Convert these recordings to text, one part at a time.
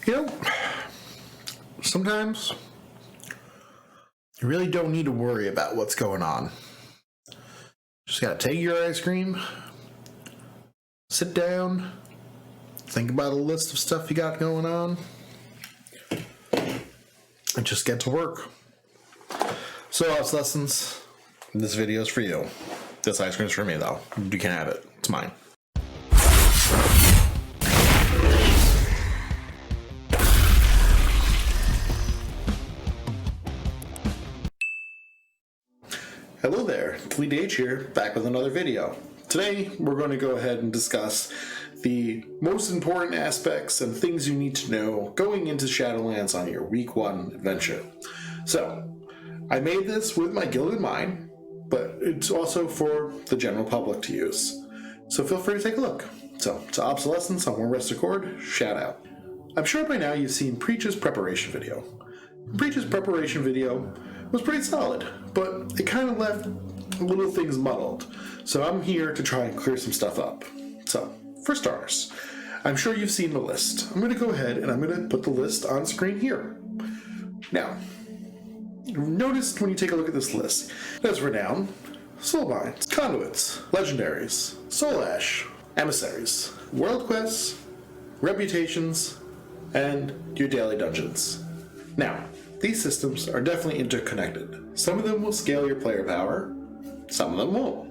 You know, sometimes you really don't need to worry about what's going on. Just gotta take your ice cream, sit down, think about a list of stuff you got going on, and just get to work. So, Lessons, this video is for you. This ice cream's for me, though. You can have it. It's mine. Hello there, Fleet H here, back with another video. Today, we're going to go ahead and discuss the most important aspects and things you need to know going into Shadowlands on your week 1 adventure. So, I made this with my guild in mind, but it's also for the general public to use. So feel free to take a look. So, to Obsolescence on One Rest Accord, shout out. I'm sure by now you've seen Preach's preparation video. Preach's preparation video was pretty solid, but it kind of left little things muddled. So I'm here to try and clear some stuff up. So, for starters, I'm sure you've seen the list. I'm going to go ahead and I'm going to put the list on screen here. Now, notice when you take a look at this list, there's Renown, Soulbinds, Conduits, Legendaries, Soul Ash, Emissaries, World Quests, Reputations, and your daily dungeons. Now, these systems are definitely interconnected. Some of them will scale your player power, some of them won't.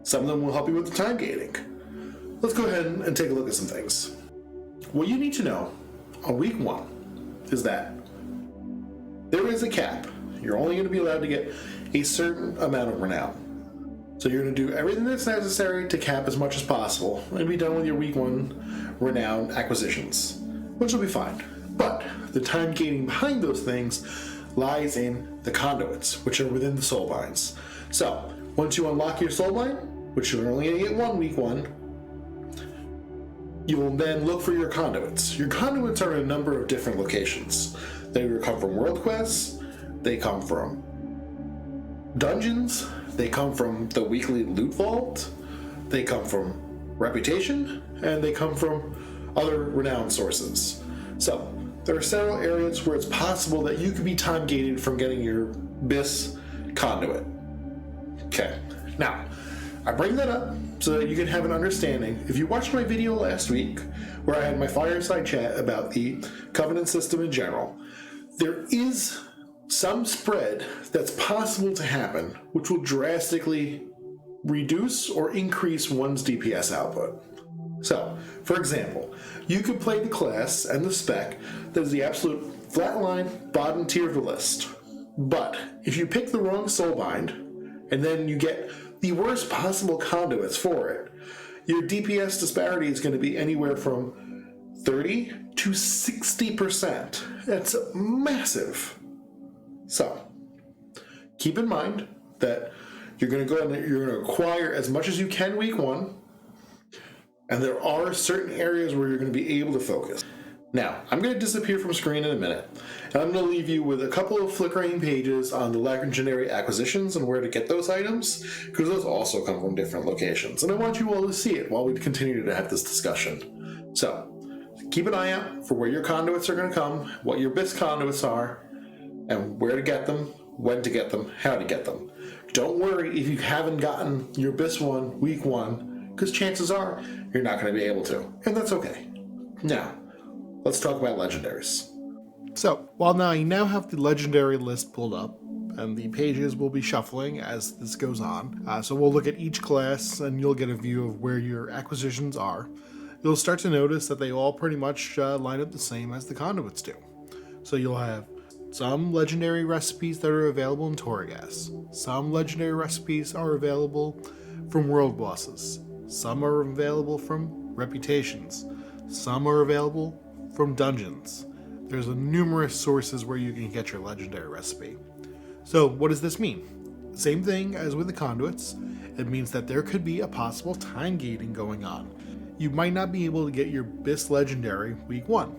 Some of them will help you with the time gating. Let's go ahead and take a look at some things. What you need to know on week 1 is that there is a cap. You're only going to be allowed to get a certain amount of renown. So you're going to do everything that's necessary to cap as much as possible and be done with your week 1 renown acquisitions, which will be fine. But the time gating behind those things lies in the conduits, which are within the soulbinds. So, once you unlock your soulbind, which you're only going to get one week 1, you will then look for your conduits. Your conduits are in a number of different locations. They come from world quests, they come from dungeons, they come from the weekly loot vault, they come from reputation, and they come from other renown sources. So, there are several areas where it's possible that you could be time gated from getting your BIS conduit. Okay, now, I bring that up so that you can have an understanding. If you watched my video last week, where I had my fireside chat about the Covenant system in general, there is some spread that's possible to happen, which will drastically reduce or increase one's DPS output. So, for example, you could play the class and the spec that is the absolute flatline bottom tier of the list. But if you pick the wrong soulbind, and then you get the worst possible conduits for it, your DPS disparity is going to be anywhere from 30 to 60%. That's massive. So, keep in mind that you're going to go and you're going to acquire as much as you can week 1, and there are certain areas where you're going to be able to focus. Now, I'm going to disappear from screen in a minute, and I'm going to leave you with a couple of flickering pages on the legendary acquisitions and where to get those items, because those also come from different locations, and I want you all to see it while we continue to have this discussion. So, keep an eye out for where your conduits are going to come, what your BIS conduits are, and where to get them, when to get them, how to get them. Don't worry if you haven't gotten your BIS one week 1, because chances are you're not going to be able to, and that's okay. Now, let's talk about legendaries. So, while now you now have the legendary list pulled up, and the pages will be shuffling as this goes on, so we'll look at each class and you'll get a view of where your acquisitions are. You'll start to notice that they all pretty much line up the same as the conduits do. So you'll have some legendary recipes that are available in Torghast. Some legendary recipes are available from world bosses. Some are available from reputations. Some are available from dungeons. There's numerous sources where you can get your legendary recipe. So what does this mean? Same thing as with the conduits. It means that there could be a possible time gating going on. You might not be able to get your BIS legendary week 1.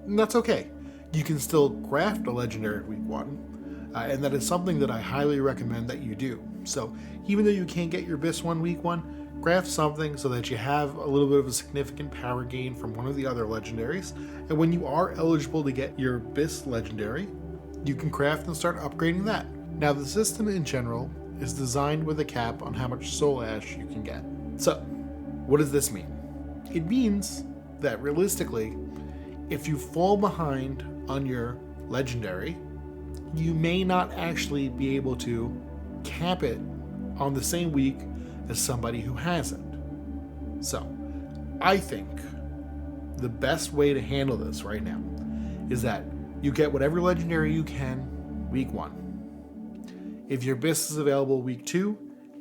And that's okay. You can still craft a legendary week 1. And that is something that I highly recommend that you do. So even though you can't get your BIS one week 1, Craft something so that you have a little bit of a significant power gain from one of the other legendaries, and when you are eligible to get your BIS legendary, you can craft and start upgrading that. Now, the system in general is designed with a cap on how much soul ash you can get. So, what does this mean? It means that realistically, if you fall behind on your legendary, you may not actually be able to cap it on the same week as somebody who hasn't. So, I think the best way to handle this right now is that you get whatever legendary you can week 1. If your BIS is available week 2,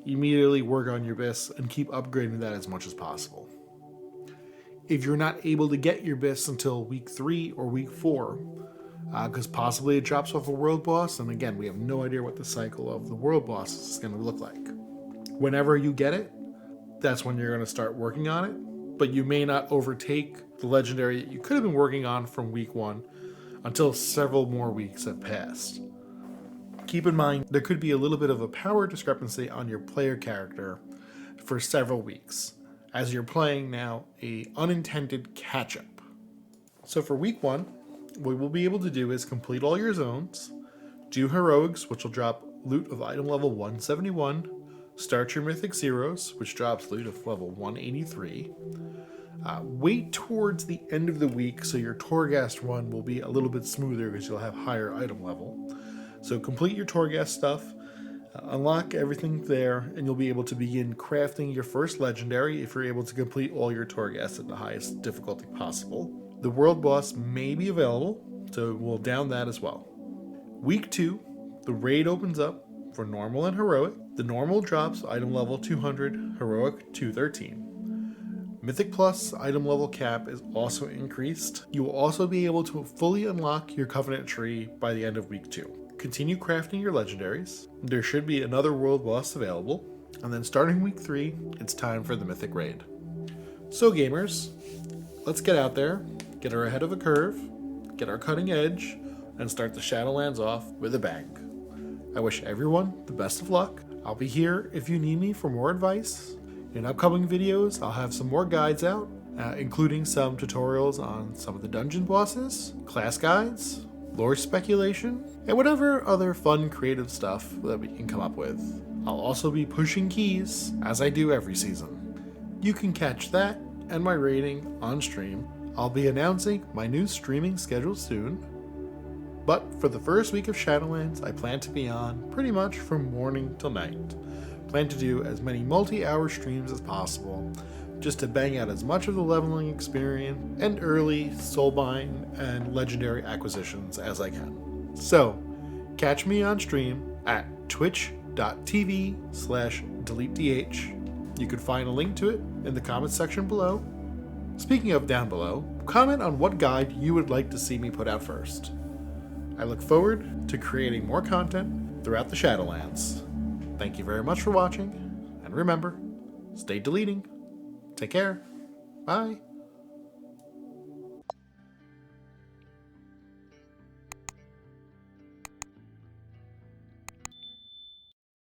immediately work on your BIS and keep upgrading that as much as possible. If you're not able to get your BIS until week 3 or week 4, because possibly it drops off a world boss, and again, we have no idea what the cycle of the world boss is going to look like. Whenever you get it, that's when you're going to start working on it, but you may not overtake the legendary that you could have been working on from week 1 until several more weeks have passed. Keep in mind, there could be a little bit of a power discrepancy on your player character for several weeks, as you're playing now a unintended catch-up. So for week 1, what we'll be able to do is complete all your zones, do heroics, which will drop loot of item level 171, start your mythic zeros, which drops loot of level 183. Wait towards the end of the week so your Torghast run will be a little bit smoother because you'll have higher item level. So complete your Torghast stuff, unlock everything there, and you'll be able to begin crafting your first legendary if you're able to complete all your Torghast at the highest difficulty possible. The world boss may be available, so we'll down that as well. Week 2, the raid opens up for normal and heroic. The normal drops item level 200, heroic 213. Mythic Plus item level cap is also increased. You will also be able to fully unlock your Covenant tree by the end of week 2. Continue crafting your legendaries. There should be another world boss available. And then starting week 3, it's time for the Mythic raid. So gamers, let's get out there, get our ahead of a curve, get our cutting edge, and start the Shadowlands off with a bang. I wish everyone the best of luck. I'll be here if you need me for more advice. In upcoming videos, I'll have some more guides out, including some tutorials on some of the dungeon bosses, class guides, lore speculation, and whatever other fun creative stuff that we can come up with. I'll also be pushing keys, as I do every season. You can catch that and my rating on stream. I'll be announcing my new streaming schedule soon. But for the first week of Shadowlands, I plan to be on pretty much from morning till night. Plan to do as many multi-hour streams as possible, just to bang out as much of the leveling experience and early soulbind and legendary acquisitions as I can. So, catch me on stream at twitch.tv/DeleteDH. You can find a link to it in the comments section below. Speaking of down below, comment on what guide you would like to see me put out first. I look forward to creating more content throughout the Shadowlands. Thank you very much for watching, and remember, stay deleting. Take care. Bye.